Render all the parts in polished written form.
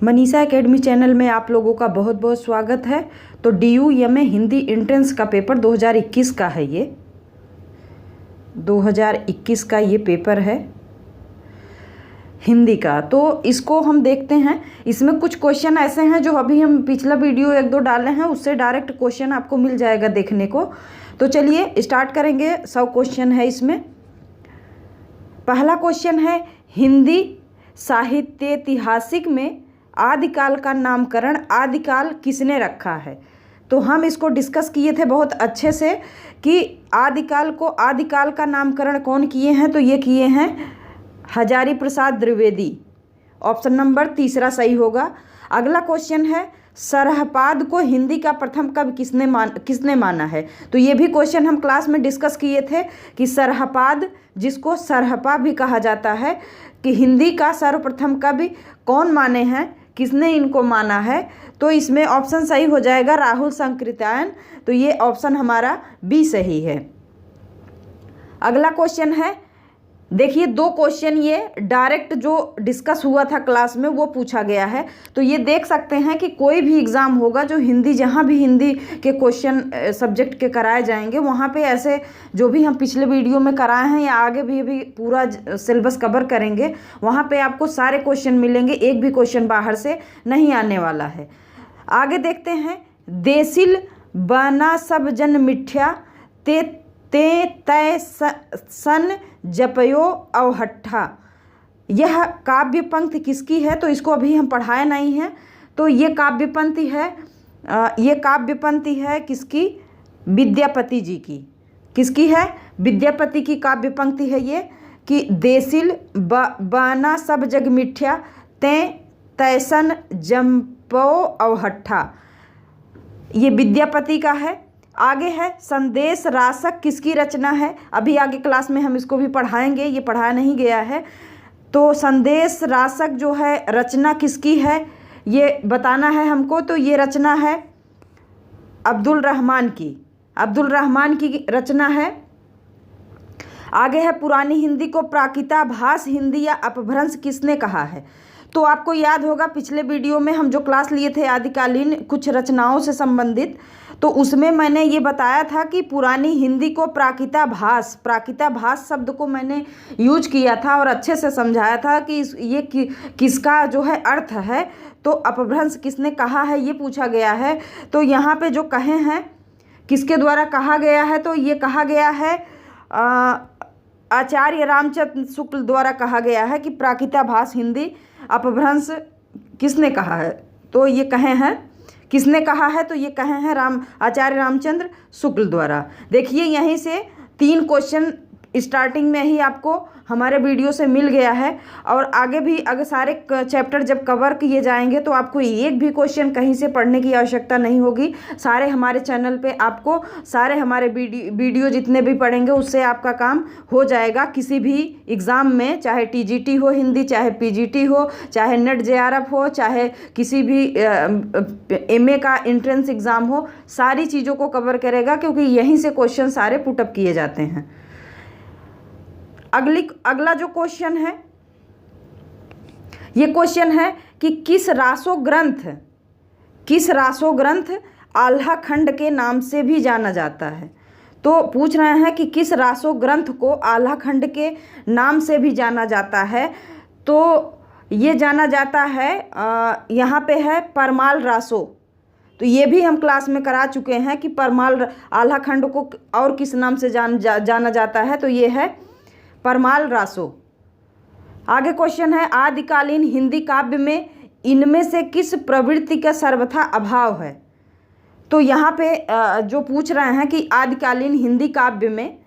Manisha academy channel में आप लोगों का बहुत बहुत स्वागत है। तो DU हिंदी एंट्रेंस का पेपर 2021 का है। ये 2021 का ये पेपर है हिंदी का। तो इसको हम देखते हैं। इसमें कुछ क्वेश्चन ऐसे हैं जो अभी हम पिछला वीडियो 1-2 डाले हैं, उससे डायरेक्ट क्वेश्चन आपको मिल जाएगा देखने को। तो चलिए स्टार्ट करेंगे। 100 क्वेश्चन है इसमें। पहला क्वेश्चन है, हिंदी साहित्य ऐतिहासिक में आदिकाल का नामकरण आदिकाल किसने रखा है। तो हम इसको डिस्कस किए थे बहुत अच्छे से कि आदिकाल का नामकरण कौन किए हैं। तो ये किए हैं हजारी प्रसाद द्विवेदी। ऑप्शन नंबर 3 सही होगा। अगला क्वेश्चन है, सरहपाद को हिंदी का प्रथम कवि किसने माना है। तो ये भी क्वेश्चन हम क्लास में डिस्कस किए थे कि सरहपाद, जिसको सरहपा भी कहा जाता है, कि हिंदी का सर्वप्रथम कवि कौन माने हैं, किसने इनको माना है। तो इसमें ऑप्शन सही हो जाएगा राहुल संकृत्यायन। तो ये ऑप्शन हमारा बी सही है। अगला क्वेश्चन है, देखिए 2 क्वेश्चन ये डायरेक्ट जो डिस्कस हुआ था क्लास में वो पूछा गया है। तो ये देख सकते हैं कि कोई भी एग्ज़ाम होगा जो हिंदी, जहाँ भी हिंदी के क्वेश्चन सब्जेक्ट के कराए जाएंगे, वहाँ पे ऐसे जो भी हम पिछले वीडियो में कराए हैं या आगे भी पूरा सिलेबस कवर करेंगे, वहाँ पे आपको सारे क्वेश्चन मिलेंगे। एक भी क्वेश्चन बाहर से नहीं आने वाला है। आगे देखते हैं, देसिल बना सब जन मिठ्या ते तय सन जपयो अवहट्ठा। यह काव्य पंक्ति किसकी है। तो इसको अभी हम पढ़ाए नहीं हैं। तो ये काव्य पंक्ति है किसकी, विद्यापति जी की। किसकी है, विद्यापति की काव्य पंक्ति है ये, कि देसिल बना सब जग मिठ्या तैसन जपो अवहट्ठा। ये विद्यापति का है। आगे है, संदेश रासक किसकी रचना है। अभी आगे क्लास में हम इसको भी पढ़ाएंगे, ये पढ़ाया नहीं गया है। तो संदेश रासक जो है रचना किसकी है ये बताना है हमको। तो ये रचना है अब्दुल रहमान की रचना है। आगे है, पुरानी हिंदी को प्राकृताभास हिंदी या अपभ्रंश किसने कहा है। तो आपको याद होगा पिछले वीडियो में हम जो क्लास लिए थे आदिकालीन कुछ रचनाओं से संबंधित, तो उसमें मैंने ये बताया था कि पुरानी हिंदी को प्राकृताभास शब्द को मैंने यूज किया था और अच्छे से समझाया था कि ये किसका जो है अर्थ है। तो अपभ्रंश किसने कहा है ये पूछा गया है। तो यहाँ पे जो कहे हैं किसके द्वारा कहा गया है, तो ये कहा गया है आचार्य रामचंद्र शुक्ल द्वारा कहा गया है कि प्राकृताभास हिंदी अपभ्रंश किसने कहा है। तो ये कहे हैं किसने कहा है, तो ये कहे हैं आचार्य रामचंद्र शुक्ल द्वारा। देखिए यहीं से 3 क्वेश्चन स्टार्टिंग में ही आपको हमारे वीडियो से मिल गया है। और आगे भी अगर सारे चैप्टर जब कवर किए जाएंगे तो आपको एक भी क्वेश्चन कहीं से पढ़ने की आवश्यकता नहीं होगी। सारे हमारे चैनल पे आपको सारे हमारे वीडियो जितने भी पढ़ेंगे उससे आपका काम हो जाएगा। किसी भी एग्ज़ाम में, चाहे TGT हो हिंदी, चाहे PGT हो, चाहे नेट JRF हो, चाहे किसी भी MA का एंट्रेंस एग्ज़ाम हो, सारी चीज़ों को कवर करेगा, क्योंकि यहीं से क्वेश्चन सारे पुटअप किए जाते हैं। अगला जो क्वेश्चन है, ये क्वेश्चन है कि किस रासो ग्रंथ आल्हा खंड के नाम से भी जाना जाता है। तो पूछ रहे हैं कि किस रासो ग्रंथ को आल्हा खंड के नाम से भी जाना जाता है। तो ये जाना जाता है, यहाँ पे है परमाल रासो। तो ये भी हम क्लास में करा चुके हैं कि परमाल आल्हा खंड को और किस नाम से जाना जाता है। तो ये है परमाल रासो। आगे क्वेश्चन है, आदिकालीन हिंदी काव्य में इनमें से किस प्रवृत्ति का सर्वथा अभाव है। तो यहाँ पे जो पूछ रहे हैं कि आदिकालीन हिंदी काव्य में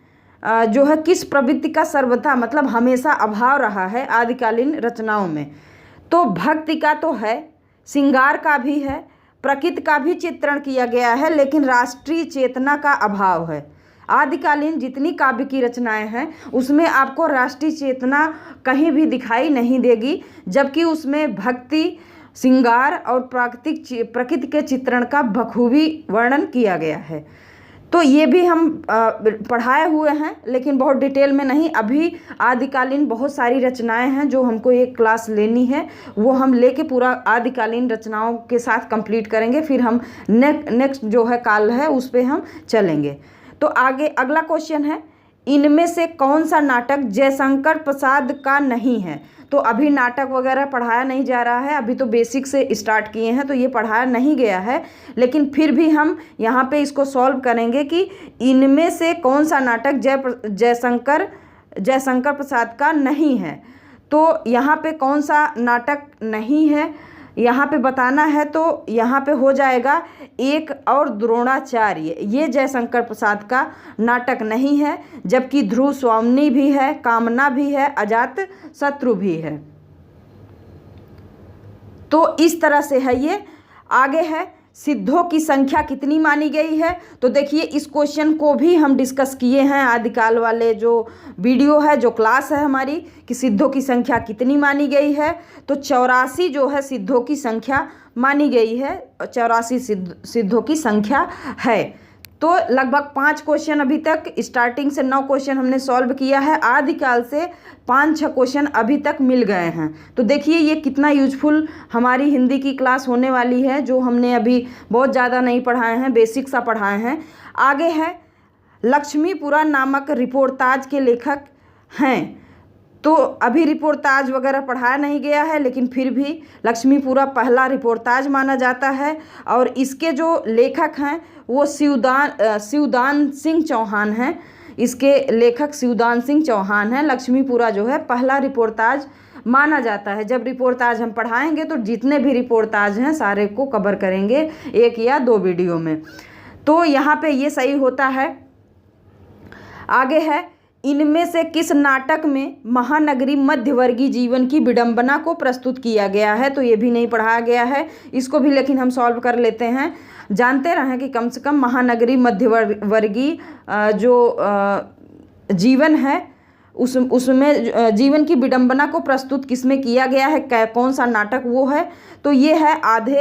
जो है किस प्रवृत्ति का सर्वथा मतलब हमेशा अभाव रहा है आदिकालीन रचनाओं में। तो भक्ति का तो है, श्रृंगार का भी है, प्रकृति का भी चित्रण किया गया है, लेकिन राष्ट्रीय चेतना का अभाव है। आदिकालीन जितनी काव्य की रचनाएं हैं उसमें आपको राष्ट्रीय चेतना कहीं भी दिखाई नहीं देगी, जबकि उसमें भक्ति, श्रृंगार और प्रकृति के चित्रण का बखूबी वर्णन किया गया है। तो ये भी हम पढ़ाए हुए हैं, लेकिन बहुत डिटेल में नहीं। अभी आदिकालीन बहुत सारी रचनाएं हैं जो हमको एक क्लास लेनी है, वो हम लेके पूरा आदिकालीन रचनाओं के साथ कंप्लीट करेंगे। फिर हम नेक्स्ट जो है काल है उस पर हम चलेंगे। तो आगे अगला क्वेश्चन है, इनमें से कौन सा नाटक जयशंकर प्रसाद का नहीं है। तो अभी नाटक वगैरह पढ़ाया नहीं जा रहा है, अभी तो बेसिक से स्टार्ट किए हैं, तो ये पढ़ाया नहीं गया है। लेकिन फिर भी हम यहाँ पे इसको सॉल्व करेंगे कि इनमें से कौन सा नाटक जयशंकर प्रसाद का नहीं है। तो यहाँ पे कौन सा नाटक नहीं है यहाँ पे बताना है, तो यहाँ पे हो जाएगा एक और द्रोणाचार्य। ये जयशंकर प्रसाद का नाटक नहीं है, जबकि ध्रुव स्वामिनी भी है, कामना भी है, अजात शत्रु भी है। तो इस तरह से है ये। आगे है, सिद्धों की संख्या कितनी मानी गई है। तो देखिए इस क्वेश्चन को भी हम डिस्कस किए हैं आदिकाल वाले जो वीडियो है, जो क्लास है हमारी, कि सिद्धों की संख्या कितनी मानी गई है। तो 84 जो है सिद्धों की संख्या मानी गई है, 84 सिद्धों की संख्या है। तो लगभग 5 क्वेश्चन अभी तक, स्टार्टिंग से 9 क्वेश्चन हमने सॉल्व किया है, आदिकाल से 5-6 क्वेश्चन अभी तक मिल गए हैं। तो देखिए ये कितना यूजफुल हमारी हिंदी की क्लास होने वाली है, जो हमने अभी बहुत ज़्यादा नहीं पढ़ाए हैं, बेसिक सा पढ़ाए हैं। आगे है, लक्ष्मीपुरा नामक रिपोर्टाज के लेखक हैं। तो अभी रिपोर्टाज वगैरह पढ़ाया नहीं गया है, लेकिन फिर भी लक्ष्मीपुरा पहला रिपोर्टाज माना जाता है। और इसके जो लेखक हैं वो शिवदान सिंह चौहान हैं। इसके लेखक शिवदान सिंह चौहान हैं। लक्ष्मीपुरा जो है पहला रिपोर्टाज माना जाता है। जब रिपोर्टाज हम पढ़ाएंगे तो जितने भी रिपोर्टाज हैं सारे को कवर करेंगे 1 या 2 वीडियो में। तो यहाँ पे ये सही होता है। आगे है, इनमें से किस नाटक में महानगरी मध्यवर्गीय जीवन की विडंबना को प्रस्तुत किया गया है। तो ये भी नहीं पढ़ाया गया है, इसको भी लेकिन हम सॉल्व कर लेते हैं। जानते रहें कि कम से कम महानगरी मध्यवर्गीय जो जीवन है उसमें जीवन की विडंबना को प्रस्तुत किसमें किया गया है, कौन सा नाटक वो है। तो ये है आधे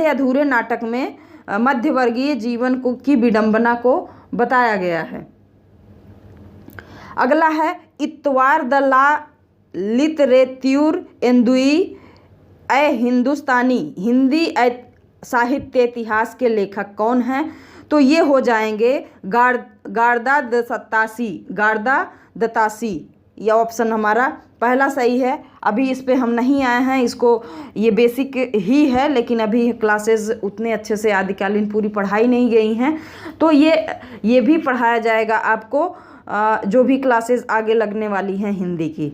अधूरे नाटक में मध्यवर्गीय जीवन की विडंबना को बताया गया है। अगला है, इतवार द ला लिटरेत्यूर एंदुई ए हिंदुस्तानी हिंदी साहित्य इतिहास के लेखक कौन हैं। तो ये हो जाएंगे गार्दा दत्तासी। यह ऑप्शन हमारा पहला सही है। अभी इस पे हम नहीं आए हैं, इसको ये बेसिक ही है, लेकिन अभी क्लासेस उतने अच्छे से आदिकालीन पूरी पढ़ाई नहीं गई हैं। तो ये भी पढ़ाया जाएगा आपको, जो भी क्लासेस आगे लगने वाली हैं हिंदी की।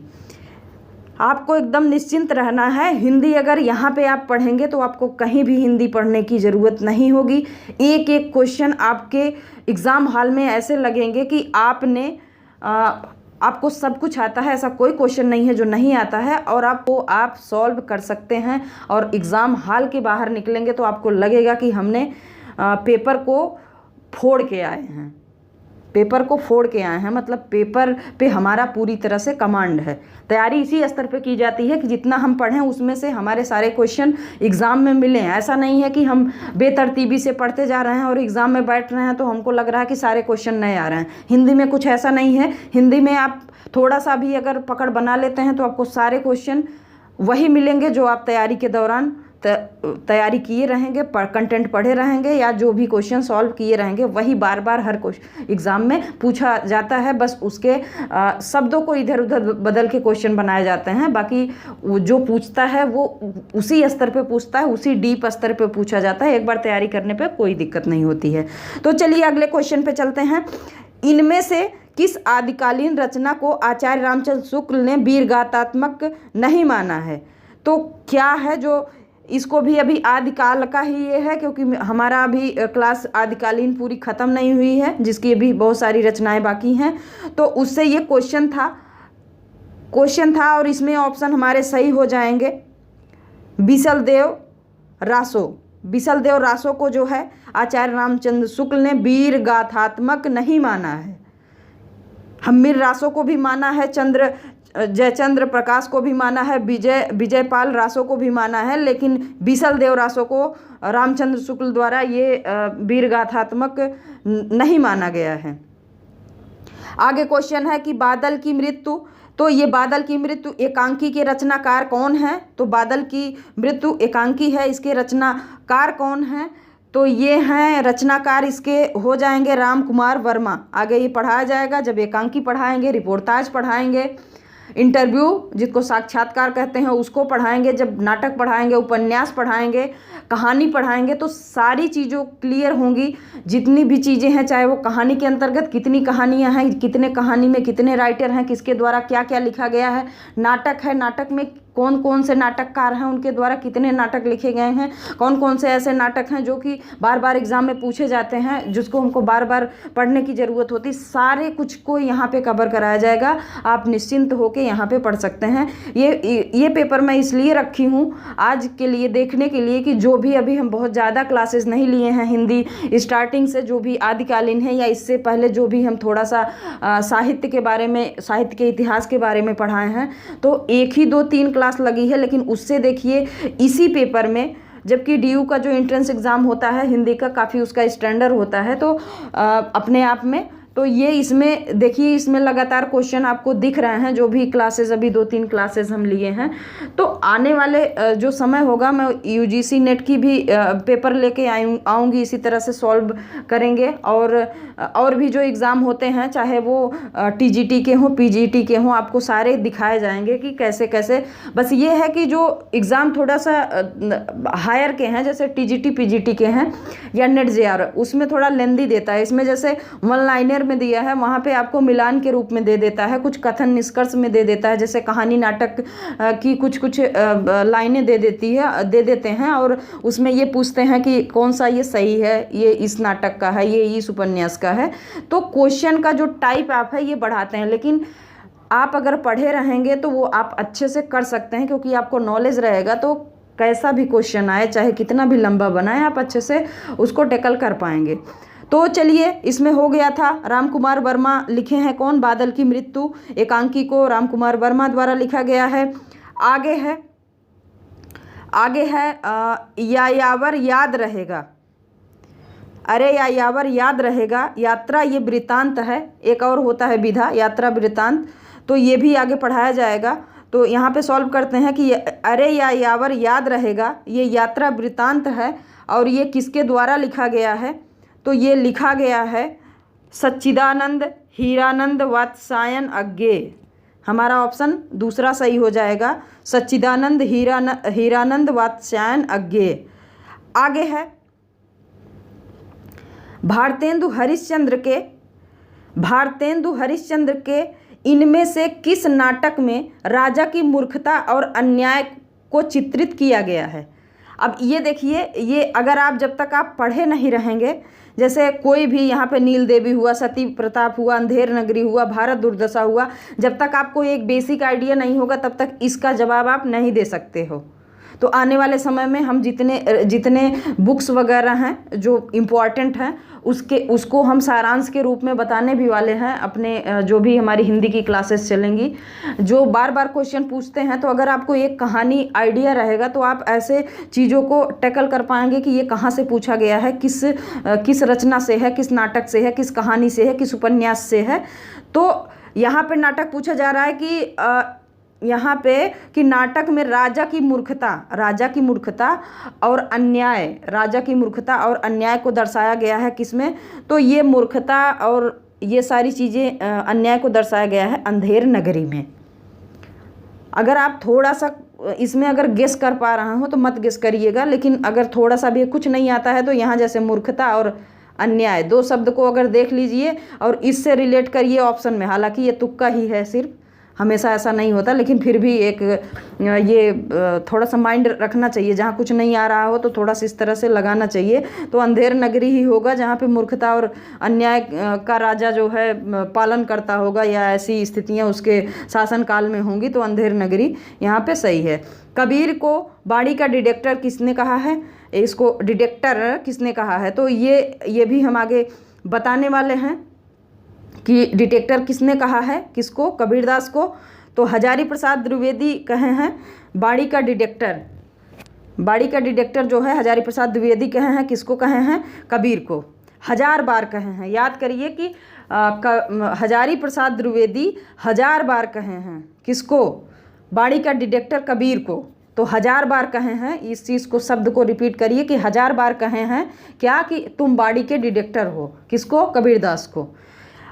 आपको एकदम निश्चिंत रहना है। हिंदी अगर यहाँ पे आप पढ़ेंगे तो आपको कहीं भी हिंदी पढ़ने की ज़रूरत नहीं होगी। एक एक क्वेश्चन आपके एग्ज़ाम हॉल में ऐसे लगेंगे कि आपको सब कुछ आता है। ऐसा कोई क्वेश्चन नहीं है जो नहीं आता है, और आप सॉल्व कर सकते हैं। और एग्ज़ाम हॉल के बाहर निकलेंगे तो आपको लगेगा कि हमने पेपर को फोड़ के आए हैं। मतलब पेपर पे हमारा पूरी तरह से कमांड है। तैयारी इसी स्तर पे की जाती है कि जितना हम पढ़ें उसमें से हमारे सारे क्वेश्चन एग्ज़ाम में मिलें। ऐसा नहीं है कि हम बेतरतीबी से पढ़ते जा रहे हैं और एग्ज़ाम में बैठ रहे हैं तो हमको लग रहा है कि सारे क्वेश्चन नए आ रहे हैं। हिंदी में कुछ ऐसा नहीं है। हिंदी में आप थोड़ा सा भी अगर पकड़ बना लेते हैं तो आपको सारे क्वेश्चन वही मिलेंगे जो आप तैयारी के दौरान तैयारी किए रहेंगे, कंटेंट पढ़े रहेंगे, या जो भी क्वेश्चन सॉल्व किए रहेंगे वही बार बार हर एग्ज़ाम में पूछा जाता है। बस उसके शब्दों को इधर उधर बदल के क्वेश्चन बनाए जाते हैं। बाकी जो पूछता है वो उसी स्तर पे पूछता है, उसी डीप स्तर पे पूछा जाता है। एक बार तैयारी करने पे कोई दिक्कत नहीं होती है। तो चलिए अगले क्वेश्चन पे चलते हैं। इनमें से किस आदिकालीन रचना को आचार्य रामचंद्र शुक्ल ने वीरगाथात्मक नहीं माना है। तो क्या है जो इसको भी अभी आदिकाल का ही ये है, क्योंकि हमारा अभी क्लास आदिकालीन पूरी ख़त्म नहीं हुई है, जिसकी अभी बहुत सारी रचनाएं बाकी हैं। तो उससे ये क्वेश्चन था और इसमें ऑप्शन हमारे सही हो जाएंगे। बिसलदेव रासो को जो है आचार्य रामचंद्र शुक्ल ने वीरगाथात्मक नहीं माना है। हम्मीर रासो को भी माना है, जयचंद्र प्रकाश को भी माना है, विजयपाल रासो को भी माना है, लेकिन बीसल देव रासो को रामचंद्र शुक्ल द्वारा ये वीर गाथात्मक नहीं माना गया है। आगे क्वेश्चन है कि बादल की मृत्यु, तो ये बादल की मृत्यु एकांकी के रचनाकार कौन है? तो बादल की मृत्यु एकांकी है, इसके रचनाकार कौन है? तो ये हैं रचनाकार, इसके हो जाएंगे राम कुमार वर्मा। आगे ये पढ़ाया जाएगा, जब एकांकी पढ़ाएंगे, रिपोर्टाज पढ़ाएंगे, इंटरव्यू जिसको साक्षात्कार कहते हैं उसको पढ़ाएंगे, जब नाटक पढ़ाएंगे, उपन्यास पढ़ाएंगे, कहानी पढ़ाएंगे, तो सारी चीज़ों क्लियर होंगी। जितनी भी चीज़ें हैं, चाहे वो कहानी के अंतर्गत कितनी कहानियां हैं, कितने कहानी में कितने राइटर हैं, किसके द्वारा क्या क्या लिखा गया है, नाटक है, नाटक में कौन कौन से नाटककार हैं, उनके द्वारा कितने नाटक लिखे गए हैं, कौन कौन से ऐसे नाटक हैं जो कि बार बार एग्जाम में पूछे जाते हैं, जिसको हमको बार बार पढ़ने की ज़रूरत होती, सारे कुछ को यहाँ पे कवर कराया जाएगा। आप निश्चिंत होकर यहाँ पे पढ़ सकते हैं। ये पेपर मैं इसलिए रखी हूँ आज के लिए, देखने के लिए कि जो भी अभी हम बहुत ज़्यादा क्लासेस नहीं लिए हैं हिंदी स्टार्टिंग से, जो भी आदिकालीन है या इससे पहले जो भी हम थोड़ा सा साहित्य के बारे में, साहित्य के इतिहास के बारे में पढ़ाए हैं, तो 1 ही 2 3 क्लास लगी है। लेकिन उससे देखिए इसी पेपर में, जबकि डीयू का जो एंट्रेंस एग्ज़ाम होता है हिंदी का, काफ़ी उसका स्टैंडर्ड होता है, तो अपने आप में, तो ये इसमें देखिए, इसमें लगातार क्वेश्चन आपको दिख रहे हैं, जो भी क्लासेस अभी 2-3 क्लासेस हम लिए हैं। तो आने वाले जो समय होगा, मैं यूजीसी नेट की भी पेपर लेके आऊँगी, इसी तरह से सॉल्व करेंगे। और भी जो एग्ज़ाम होते हैं, चाहे वो टीजीटी के हों, पीजीटी के हों, आपको सारे दिखाए जाएंगे कि कैसे कैसे। बस ये है कि जो एग्ज़ाम थोड़ा सा हायर के हैं, जैसे टीजीटी पीजीटी के हैं या नेट जेआर, उसमें थोड़ा लेंदी देता है। इसमें जैसे 1 लाइनर में दिया है, वहाँ पे आपको मिलान के रूप में दे देता है, कुछ कथन निष्कर्ष में दे देता है, जैसे कहानी नाटक की कुछ लाइनें दे देते हैं, और उसमें ये पूछते हैं कि कौन सा ये सही है, ये इस नाटक का है, ये इस उपन्यास का है। तो क्वेश्चन का जो टाइप आप है ये बढ़ाते हैं, लेकिन आप अगर पढ़े रहेंगे तो वो आप अच्छे से कर सकते हैं, क्योंकि आपको नॉलेज रहेगा, तो कैसा भी क्वेश्चन आए, चाहे कितना भी लंबा बनाए, आप अच्छे से उसको टैकल कर पाएंगे। तो चलिए, इसमें हो गया था, राम कुमार वर्मा लिखे हैं कौन? बादल की मृत्यु एकांकी को राम कुमार वर्मा द्वारा लिखा गया है। आगे है यायावर याद रहेगा। अरे यायावर याद रहेगा, यात्रा ये वृत्तांत है, एक और होता है विधा, यात्रा वृत्तांत, तो ये भी आगे पढ़ाया जाएगा। तो यहाँ पे सॉल्व करते हैं कि अरे यायावर याद रहेगा, ये यात्रा वृत्तांत है, और ये किसके द्वारा लिखा गया है? तो ये लिखा गया है सच्चिदानंद हीरानंद वात्स्यायन अज्ञे। हमारा ऑप्शन दूसरा सही हो जाएगा, सच्चिदानंद हीरानंद वात्स्यायन अज्ञे। आगे है भारतेंदु हरिश्चंद्र के इनमें से किस नाटक में राजा की मूर्खता और अन्याय को चित्रित किया गया है? अब ये देखिए, ये अगर आप जब तक आप पढ़े नहीं रहेंगे, जैसे कोई भी यहाँ पे नील देवी हुआ, सती प्रताप हुआ, अंधेर नगरी हुआ, भारत दुर्दशा हुआ, जब तक आपको एक बेसिक आइडिया नहीं होगा तब तक इसका जवाब आप नहीं दे सकते हो। तो आने वाले समय में हम जितने बुक्स वगैरह हैं जो इम्पोर्टेंट हैं उसको हम सारांश के रूप में बताने भी वाले हैं अपने जो भी हमारी हिंदी की क्लासेस चलेंगी, जो बार बार क्वेश्चन पूछते हैं। तो अगर आपको एक कहानी आइडिया रहेगा तो आप ऐसे चीज़ों को टैकल कर पाएंगे कि ये कहाँ से पूछा गया है, किस रचना से है, किस नाटक से है, किस कहानी से है, किस उपन्यास से है। तो यहाँ पे नाटक पूछा जा रहा है कि यहाँ पे कि नाटक में राजा की मूर्खता और अन्याय, राजा की मूर्खता और अन्याय को दर्शाया गया है किसमें? तो ये मूर्खता और ये सारी चीज़ें अन्याय को दर्शाया गया है अंधेर नगरी में। अगर आप थोड़ा सा इसमें अगर गेस कर पा रहा हो तो मत गेस करिएगा, लेकिन अगर थोड़ा सा भी कुछ नहीं आता है तो यहाँ जैसे मूर्खता और अन्याय 2 शब्द को अगर देख लीजिए और इससे रिलेट करिए ऑप्शन में। हालांकि ये तुक्का ही है, सिर्फ हमेशा ऐसा नहीं होता, लेकिन फिर भी एक ये थोड़ा सा माइंड रखना चाहिए। जहाँ कुछ नहीं आ रहा हो तो थोड़ा सा इस तरह से लगाना चाहिए। तो अंधेर नगरी ही होगा जहाँ पे मूर्खता और अन्याय का राजा जो है पालन करता होगा, या ऐसी स्थितियाँ उसके शासनकाल में होंगी, तो अंधेर नगरी यहाँ पे सही है। कबीर को बाणी का डिटेक्टर किसने कहा है? इसको डिटेक्टर किसने कहा है? तो ये भी हम आगे बताने वाले हैं कि डिटेक्टर किसने कहा है, किसको? कबीरदास को। तो हजारी प्रसाद द्विवेदी कहे हैं बाड़ी का डिटेक्टर। बाड़ी का डिटेक्टर जो है हजारी प्रसाद द्विवेदी कहे हैं, किसको कहे हैं? कबीर को। 1000 बार कहे हैं। याद करिए कि हजारी प्रसाद द्विवेदी 1000 बार कहे हैं, किसको? बाड़ी का डिटेक्टर कबीर को। तो 1000 बार कहे हैं, इस चीज़ को, शब्द को रिपीट करिए कि 1000 बार कहे हैं क्या? कि तुम बाड़ी के डिटेक्टर हो। किसको? कबीरदास को।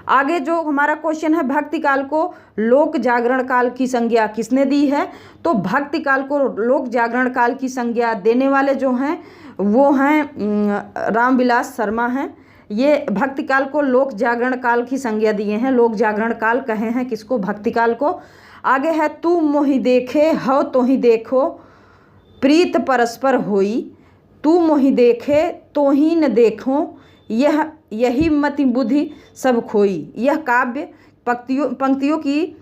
आगे जो हमारा क्वेश्चन है, भक्ति काल को लोक जागरण काल की संज्ञा किसने दी है? तो भक्ति काल को लोक जागरण काल की संज्ञा देने वाले जो हैं वो हैं रामविलास शर्मा हैं। ये भक्ति काल को लोक जागरण काल की संज्ञा दिए हैं, लोक जागरण काल कहे हैं किसको? भक्ति काल को। आगे है तू मोहि देखे हो तो ही देखो प्रीत परस्पर होई, तू मोहि देखे तो ही न देखो यही मति बुद्धि सब खोई। यह काव्य पंक्तियों की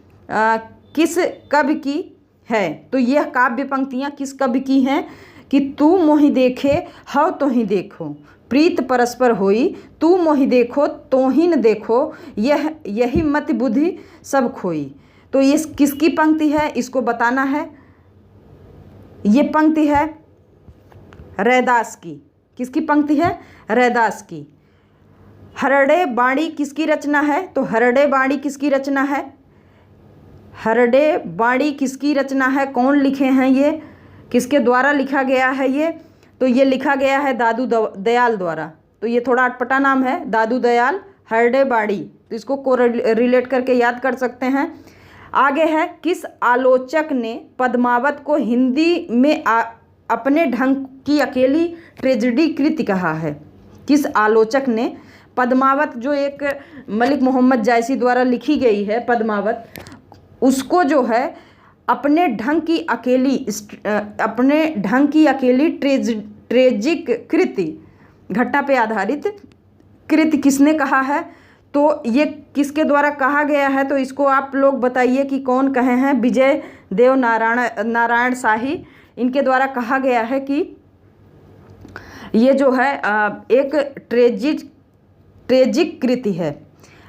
किस कवि की है? तो यह काव्य पंक्तियाँ किस कवि की हैं? कि तू मोहि देखे हो तो ही देखो प्रीत परस्पर होई, तू मोहि देखो तो ही न देखो यही मति बुद्धि सब खोई। तो ये किसकी पंक्ति है? इसको बताना है। ये पंक्ति है रैदास की। किसकी पंक्ति है? रैदास की। हरड़े बाणी किसकी रचना है? तो हरड़े बाणी किसकी रचना है? हरड़े बाणी किसकी रचना है? कौन लिखे हैं ये? किसके द्वारा लिखा गया है ये? तो ये लिखा गया है दादू दयाल द्वारा। तो ये थोड़ा अटपटा नाम है, दादू दयाल हरड़े बाणी। तो इसको को रिलेट करके याद कर सकते हैं। आगे है किस आलोचक ने पद्मावत को हिंदी में अपने ढंग की अकेली ट्रेजेडी कृति कहा है? किस आलोचक ने पद्मावत, जो एक मलिक मोहम्मद जायसी द्वारा लिखी गई है पद्मावत, उसको जो है अपने ढंग की अकेली ट्रेजिक कृति, घटना पे आधारित कृति किसने कहा है? तो ये किसके द्वारा कहा गया है? तो इसको आप लोग बताइए कि कौन कहे हैं? विजय देव नारायण शाही, इनके द्वारा कहा गया है कि ये जो है एक ट्रेजिक कृति है।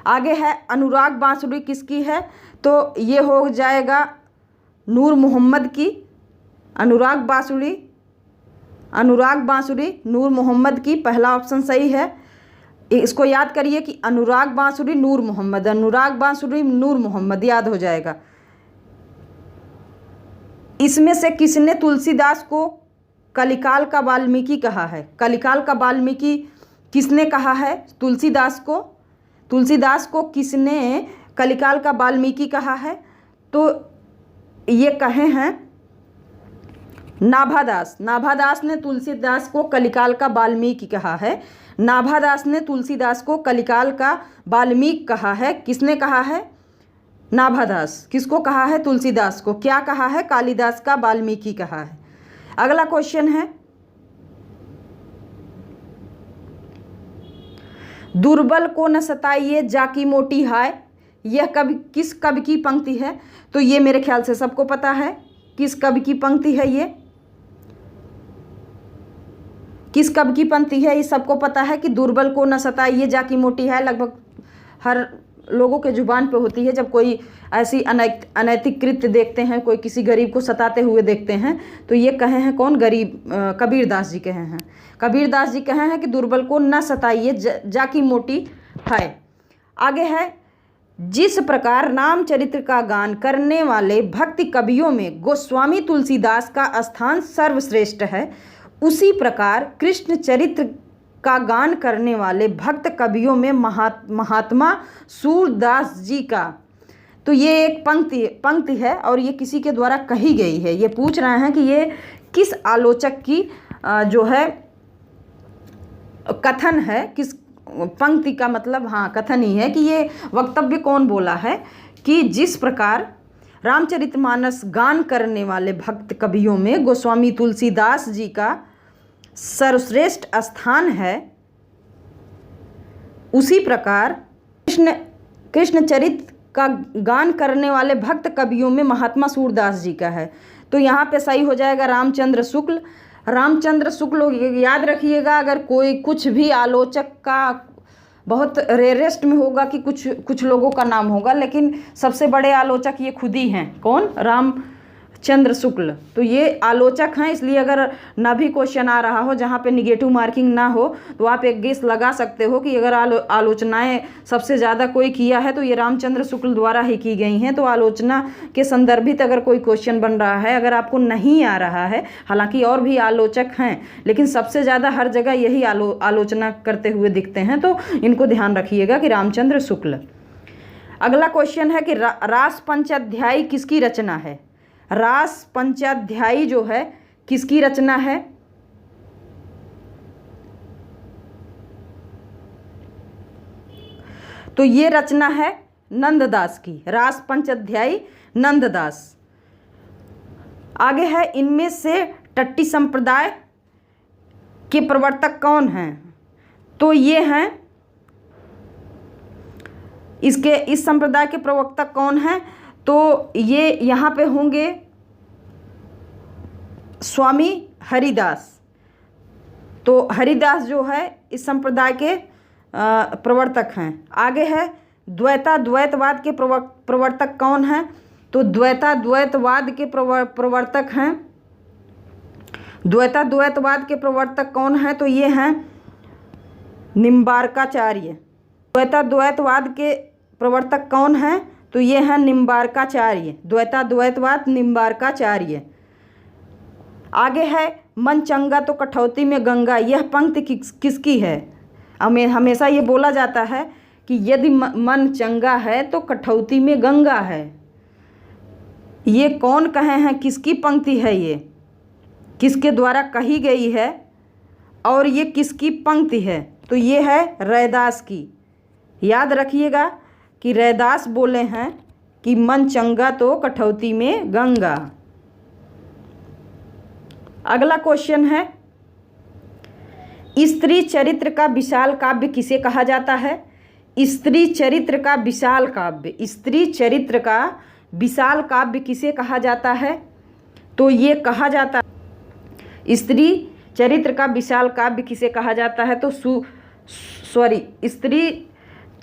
आगे है अनुराग बांसुरी किसकी है? तो ये हो जाएगा नूर मोहम्मद की। अनुराग बांसुरी नूर मोहम्मद की, पहला ऑप्शन सही है। इसको याद करिए कि अनुराग बांसुरी नूर मोहम्मद, अनुराग बांसुरी नूर मोहम्मद, याद हो जाएगा। इसमें से किसने तुलसीदास को कलिकाल का वाल्मीकि कहा है? कलिकाल का वाल्मीकि किसने कहा है? तुलसीदास को किसने कलिकाल का वाल्मीकि कहा है? तो ये कहे हैं नाभादास ने तुलसीदास को कलिकाल का वाल्मीकि कहा है। नाभादास ने तुलसीदास को कलिकाल का वाल्मीकि कहा है। किसने कहा है? नाभादास। किसको कहा है? तुलसीदास को। क्या कहा है? कालिदास का वाल्मीकि कहा है। अगला क्वेश्चन है दुर्बल को न सताइए जाकी मोटी हाय, यह कवि किस कवि की पंक्ति है? तो ये मेरे ख्याल से सबको पता है किस कवि की पंक्ति है। ये किस कवि की पंक्ति है? ये सबको पता है कि दुर्बल को न सताइए जाकी मोटी हाय लगभग हर लोगों के जुबान पे होती है। जब कोई ऐसी अनैतिक कृत्य देखते हैं, कोई किसी गरीब को सताते हुए देखते हैं, तो ये कहे हैं कौन? कबीरदास जी कहे हैं। कबीरदास जी कहे हैं कि दुर्बल को न सताइए जाकी मोटी है। आगे है जिस प्रकार रामचरित्र का गान करने वाले भक्ति कवियों में गोस्वामी तुलसीदास का स्थान सर्वश्रेष्ठ है, उसी प्रकार कृष्ण चरित्र का गान करने वाले भक्त कवियों में महात्मा सूरदास जी का। तो ये एक पंक्ति है और ये किसी के द्वारा कही गई है। ये पूछ रहे हैं कि ये किस आलोचक की जो है कथन है, किस पंक्ति का मतलब कथन ही है कि ये वक्तव्य कौन बोला है कि जिस प्रकार रामचरितमानस गान करने वाले भक्त कवियों में गोस्वामी तुलसीदास जी का सर्वश्रेष्ठ स्थान है, उसी प्रकार कृष्ण चरित्र का गान करने वाले भक्त कवियों में महात्मा सूरदास जी का है। तो यहाँ पे सही हो जाएगा रामचंद्र शुक्ल। याद रखिएगा, अगर कोई कुछ भी आलोचक का बहुत रेयरेस्ट में होगा कि कुछ कुछ लोगों का नाम होगा, लेकिन सबसे बड़े आलोचक ये खुद ही हैं। कौन? रामचंद्र शुक्ल। तो ये आलोचक हैं, इसलिए अगर ना भी क्वेश्चन आ रहा हो जहाँ पे निगेटिव मार्किंग ना हो तो आप एक गेस लगा सकते हो कि अगर आलोचनाएं सबसे ज़्यादा कोई किया है तो ये रामचंद्र शुक्ल द्वारा ही की गई हैं। तो आलोचना के संदर्भित अगर कोई क्वेश्चन बन रहा है, अगर आपको नहीं आ रहा है, हालांकि और भी आलोचक हैं लेकिन सबसे ज़्यादा हर जगह यही आलोचना करते हुए दिखते हैं, तो इनको ध्यान रखिएगा कि रामचंद्र शुक्ल। अगला क्वेश्चन है कि रास पंचाध्यायी किसकी रचना है? रास पंचाध्यायी जो है किसकी रचना है? तो ये रचना है नंददास की। रास पंचाध्यायी नंददास। आगे है, इनमें से टट्टी संप्रदाय के प्रवर्तक कौन हैं? तो ये हैं, इस संप्रदाय के प्रवर्तक कौन हैं? तो ये यहाँ पे होंगे स्वामी हरिदास। तो हरिदास जो है इस संप्रदाय के प्रवर्तक हैं। आगे है, द्वैतवाद के प्रवर्तक कौन हैं? तो द्वैतवाद के प्रवर्तक हैं, द्वैतवाद के प्रवर्तक कौन हैं? तो ये हैं निम्बार्काचार्य। द्वैतवाद के प्रवर्तक कौन हैं? तो ये हैं निम्बार्काचार्य। द्वैतवाद निम्बार्काचार्य। आगे है, मन चंगा तो कठौती में गंगा। यह पंक्ति किसकी है? हमेशा ये बोला जाता है कि यदि मन चंगा है तो कठौती में गंगा है। ये कौन कहे हैं? किसकी पंक्ति है? ये किसके द्वारा कही गई है और ये किसकी पंक्ति है? तो ये है रैदास की। याद रखिएगा कि रैदास बोले हैं कि मन चंगा तो कठौती में गंगा। अगला क्वेश्चन है, स्त्री चरित्र का विशाल काव्य किसे कहा जाता है? स्त्री चरित्र का विशाल काव्य, स्त्री चरित्र का विशाल काव्य किसे कहा जाता है? तो ये कहा जाता है, स्त्री चरित्र का विशाल काव्य किसे कहा जाता है? तो स्त्री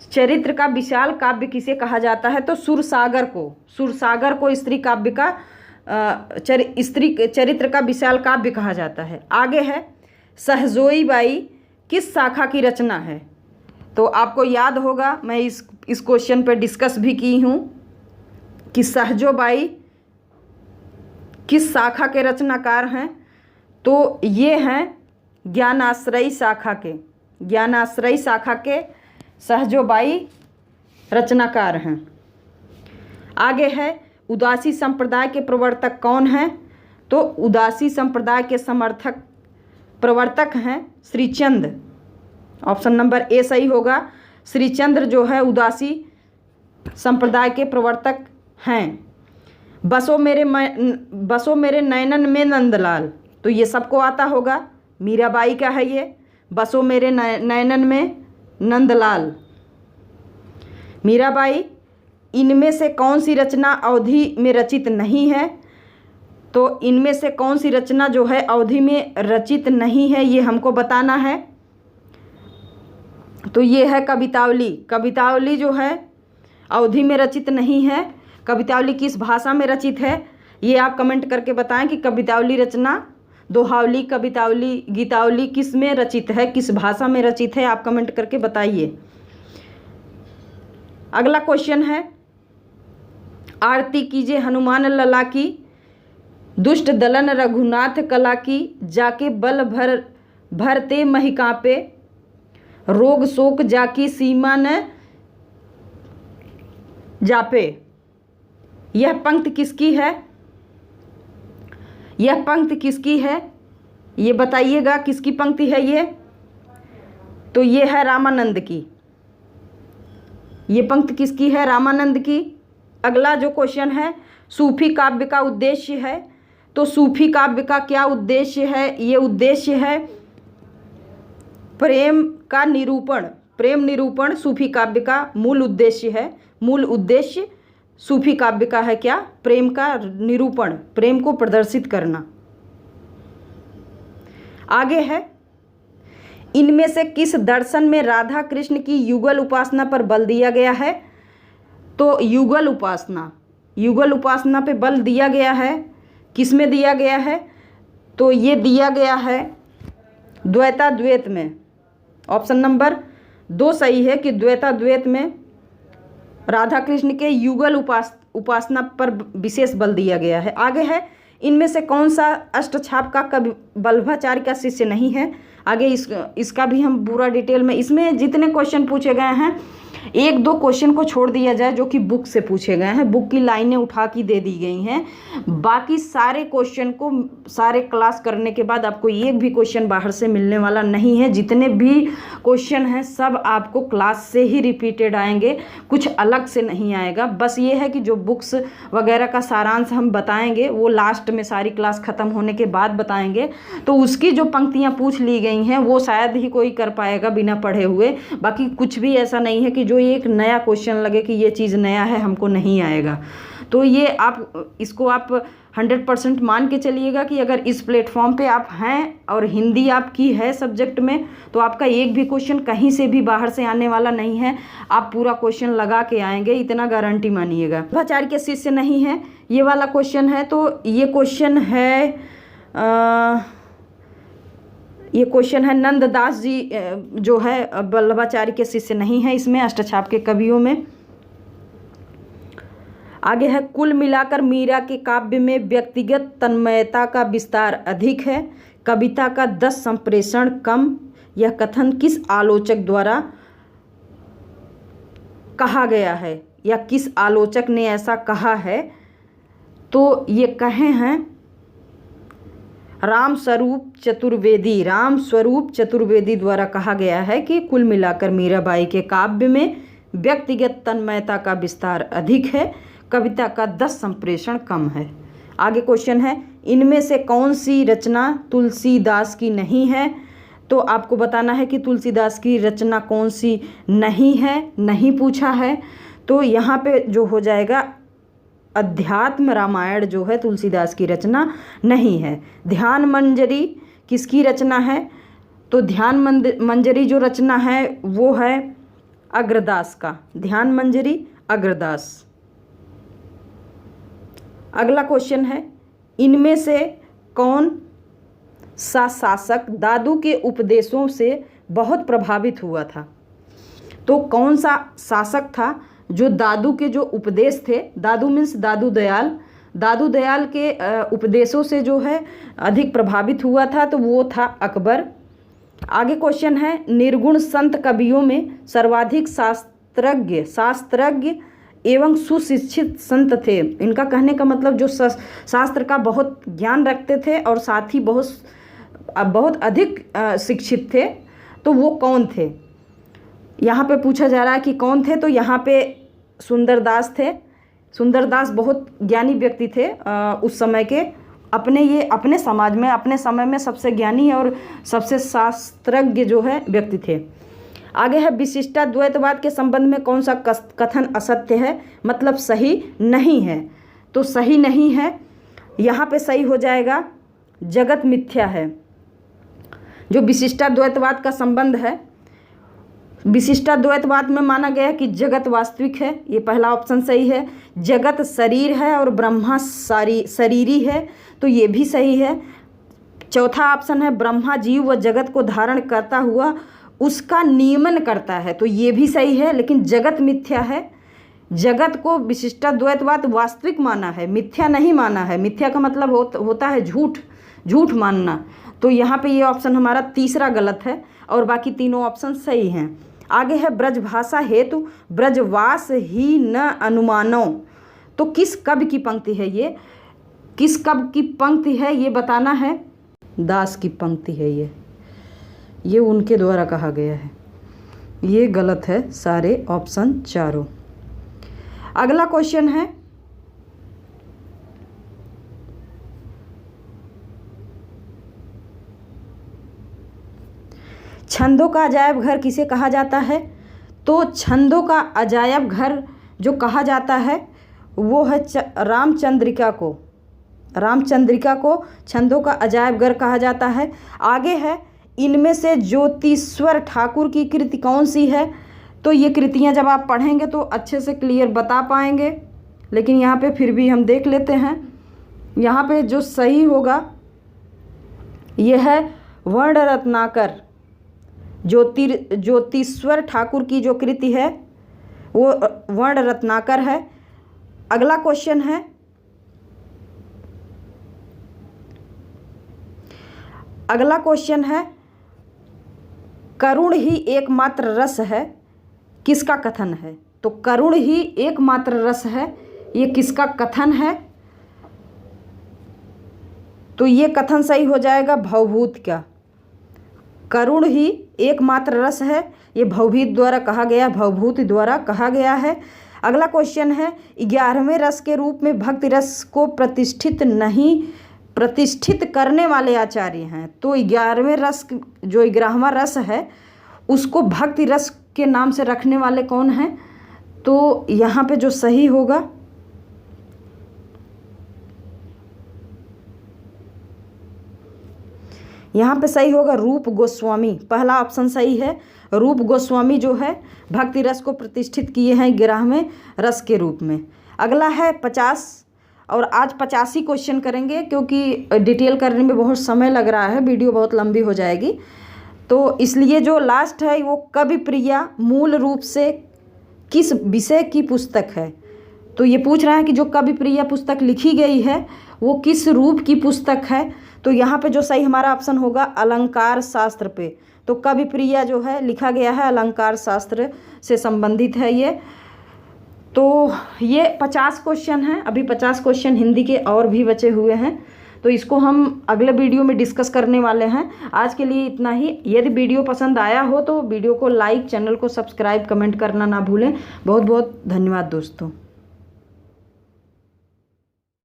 चरित्र का विशाल काव्य किसे कहा जाता है? तो सुरसागर को स्त्री काव्य का स्त्री चरित्र का विशाल काव्य कहा जाता है। आगे है, सहजोई बाई किस शाखा की रचना है? तो आपको याद होगा, मैं इस क्वेश्चन पे डिस्कस भी की हूँ कि सहजो बाई किस शाखा के रचनाकार हैं? तो ये हैं ज्ञानाश्रयी शाखा के सहजो बाई रचनाकार हैं। आगे है, उदासी संप्रदाय के प्रवर्तक कौन हैं? तो उदासी संप्रदाय के प्रवर्तक हैं श्रीचंद। ऑप्शन नंबर ए सही होगा। श्रीचंद्र जो है उदासी संप्रदाय के प्रवर्तक हैं। बसो मेरे नैनन में नंदलाल। तो ये सबको आता होगा, मीराबाई का है ये। बसो मेरे नैनन में नंदलाल, मीराबाई। इनमें से कौन सी रचना अवधि में रचित नहीं है? तो इनमें से कौन सी रचना जो है अवधि में रचित नहीं है, ये हमको बताना है। तो ये है कवितावली। कवितावली जो है अवधि में रचित नहीं है। कवितावली किस भाषा में रचित है, ये आप कमेंट करके बताएं कि कवितावली रचना दोहावली, कवितावली, गीतावली किस में रचित है, किस भाषा में रचित है, आप कमेंट करके बताइए। अगला क्वेश्चन है, आरती कीजिए हनुमान लला की, दुष्ट दलन रघुनाथ कला की, जाके बल भरते मही कांपे, रोग शोक जाकी सीमा न जापे। यह पंक्ति किसकी है? यह पंक्ति किसकी है, ये बताइएगा, किसकी पंक्ति है ये? तो ये है रामानंद की। ये पंक्ति किसकी है? रामानंद की। अगला जो क्वेश्चन है, सूफी काव्य का उद्देश्य है। तो सूफी काव्य का क्या उद्देश्य है? ये उद्देश्य है प्रेम का निरूपण। प्रेम निरूपण सूफी काव्य का मूल उद्देश्य है। मूल उद्देश्य सूफी काव्य का है क्या? प्रेम का निरूपण, प्रेम को प्रदर्शित करना। आगे है, इनमें से किस दर्शन में राधा कृष्ण की युगल उपासना पर बल दिया गया है? तो युगल उपासना पे बल दिया गया है। किस में दिया गया है? तो ये दिया गया है द्वैताद्वैत में। ऑप्शन नंबर 2 सही है कि द्वैताद्वैत में राधा कृष्ण के युगल उपासना पर विशेष बल दिया गया है। आगे है, इनमें से कौन सा अष्टछाप का कवि वल्लभाचार्य का शिष्य नहीं है? आगे इसका भी हम पूरा डिटेल में, इसमें जितने क्वेश्चन पूछे गए हैं 1-2 क्वेश्चन को छोड़ दिया जाए जो कि बुक से पूछे गए हैं, बुक की लाइनें उठा के दे दी गई हैं। बाकी सारे क्वेश्चन को सारे क्लास करने के बाद आपको एक भी क्वेश्चन बाहर से मिलने वाला नहीं है। जितने भी क्वेश्चन हैं सब आपको क्लास से ही रिपीटेड आएंगे, कुछ अलग से नहीं आएगा। बस ये है कि जो बुक्स वगैरह का सारांश हम बताएंगे वो लास्ट में सारी क्लास ख़त्म होने के बाद बताएंगे। तो उसकी जो पंक्तियाँ पूछ ली गई हैं वो शायद ही कोई कर पाएगा बिना पढ़े हुए। बाकी कुछ भी ऐसा नहीं है कि जो एक नया क्वेश्चन लगे कि ये चीज़ नया है हमको नहीं आएगा। तो ये इसको आप 100% मान के चलिएगा कि अगर इस प्लेटफॉर्म पे आप हैं और हिंदी आपकी है सब्जेक्ट में तो आपका एक भी क्वेश्चन कहीं से भी बाहर से आने वाला नहीं है। आप पूरा क्वेश्चन लगा के आएंगे, इतना गारंटी मानिएगा। वल्लभाचार्य के शिष्य नहीं है, ये वाला क्वेश्चन है। तो ये क्वेश्चन है नंददास जी जो है वल्लभाचार्य के शिष्य नहीं है इसमें अष्टछाप के कवियों में। आगे है, कुल मिलाकर मीरा के काव्य में व्यक्तिगत तन्मयता का विस्तार अधिक है, कविता का 10 संप्रेषण कम। यह कथन किस आलोचक द्वारा कहा गया है या किस आलोचक ने ऐसा कहा है? तो ये कहे हैं रामस्वरूप चतुर्वेदी द्वारा कहा गया है कि कुल मिलाकर मीराबाई के काव्य में व्यक्तिगत तन्मयता का विस्तार अधिक है, कविता का 10 संप्रेषण कम है। आगे क्वेश्चन है, इनमें से कौन सी रचना तुलसीदास की नहीं है? तो आपको बताना है कि तुलसीदास की रचना कौन सी नहीं है, नहीं पूछा है। तो यहाँ पे जो हो जाएगा अध्यात्म रामायण जो है तुलसीदास की रचना नहीं है। ध्यान मंजरी किसकी रचना है? तो ध्यान मंजरी जो रचना है वो है अग्रदास का, ध्यान मंजरी अग्रदास। अगला क्वेश्चन है, इनमें से कौन सा शासक दादू के उपदेशों से बहुत प्रभावित हुआ था? तो कौन सा शासक था जो दादू के जो उपदेश थे, दादू मीन्स दादू दयाल के उपदेशों से जो है अधिक प्रभावित हुआ था? तो वो था अकबर। आगे क्वेश्चन है, निर्गुण संत कवियों में सर्वाधिक शास्त्रज्ञ एवं सुशिक्षित संत थे। इनका कहने का मतलब जो शास्त्र का बहुत ज्ञान रखते थे और साथ ही बहुत अधिक शिक्षित थे, तो वो कौन थे? यहाँ पे पूछा जा रहा है कि कौन थे। तो यहाँ पे सुंदरदास थे। सुंदरदास बहुत ज्ञानी व्यक्ति थे उस समय के, अपने समाज में अपने समय में सबसे ज्ञानी और सबसे शास्त्रज्ञ जो है व्यक्ति थे। आगे है, विशिष्टाद्वैतवाद के संबंध में कौन सा कथन असत्य है, मतलब सही नहीं है? तो सही नहीं है, यहाँ पे सही हो जाएगा जगत मिथ्या है। जो विशिष्टाद्वैतवाद का संबंध है, विशिष्टाद्वैतवाद में माना गया कि जगत वास्तविक है, ये पहला ऑप्शन सही है। जगत शरीर है और ब्रह्मा शरीरी है, तो ये भी सही है। चौथा ऑप्शन है, ब्रह्मा जीव व जगत को धारण करता हुआ उसका नियमन करता है, तो ये भी सही है। लेकिन जगत मिथ्या है। जगत को विशिष्टाद्वैतवाद वास्तविक माना है, मिथ्या नहीं माना है। मिथ्या का मतलब होता है झूठ मानना। तो यहाँ पे ये ऑप्शन हमारा तीसरा गलत है और बाकी तीनों ऑप्शन सही हैं। आगे है, ब्रजभाषा हेतु ब्रजवास ही न अनुमानो। तो किस कवि की पंक्ति है ये? किस कवि की पंक्ति है ये बताना है। दास की पंक्ति है ये उनके द्वारा कहा गया है। ये गलत है सारे ऑप्शन चारों। अगला क्वेश्चन है, छंदों का अजायब घर किसे कहा जाता है? तो छंदों का अजायब घर जो कहा जाता है वो है रामचंद्रिका को छंदों का अजायब घर कहा जाता है। आगे है, इनमें से ज्योतिश्वर ठाकुर की कृति कौन सी है? तो ये कृतियाँ जब आप पढ़ेंगे तो अच्छे से क्लियर बता पाएंगे, लेकिन यहाँ पे फिर भी हम देख लेते हैं। यहाँ पे जो सही होगा ये है वर्ण रत्नाकर। ज्योतिश्वर ठाकुर की जो कृति है वो वर्ण रत्नाकर है। अगला क्वेश्चन है, करुण ही एकमात्र रस है, किसका कथन है? तो करुण ही एकमात्र रस है, ये किसका कथन है? तो ये कथन सही हो जाएगा भवभूत का। करुण ही एकमात्र रस है, ये भवभूत द्वारा कहा गया है। अगला क्वेश्चन है, 11वें रस के रूप में भक्ति रस को प्रतिष्ठित करने वाले आचार्य हैं। तो 11वें रस, जो 11वां रस है उसको भक्ति रस के नाम से रखने वाले कौन हैं? तो यहाँ पे जो सही होगा रूप गोस्वामी। पहला ऑप्शन सही है, रूप गोस्वामी जो है भक्ति रस को प्रतिष्ठित किए हैं 11वें रस के रूप में। अगला है 50, और आज 85 क्वेश्चन करेंगे क्योंकि डिटेल करने में बहुत समय लग रहा है, वीडियो बहुत लंबी हो जाएगी। तो इसलिए जो लास्ट है वो कवि प्रिया मूल रूप से किस विषय की पुस्तक है? तो ये पूछ रहा है कि जो कवि प्रिया पुस्तक लिखी गई है वो किस रूप की पुस्तक है? तो यहाँ पे जो सही हमारा ऑप्शन होगा अलंकार शास्त्र पे। तो कवि प्रिया जो है लिखा गया है अलंकार शास्त्र से संबंधित है ये। तो ये 50 क्वेश्चन हैं, अभी 50 क्वेश्चन हिंदी के और भी बचे हुए हैं, तो इसको हम अगले वीडियो में डिस्कस करने वाले हैं। आज के लिए इतना ही। यदि वीडियो पसंद आया हो तो वीडियो को लाइक, चैनल को सब्सक्राइब, कमेंट करना ना भूलें। बहुत बहुत धन्यवाद दोस्तों।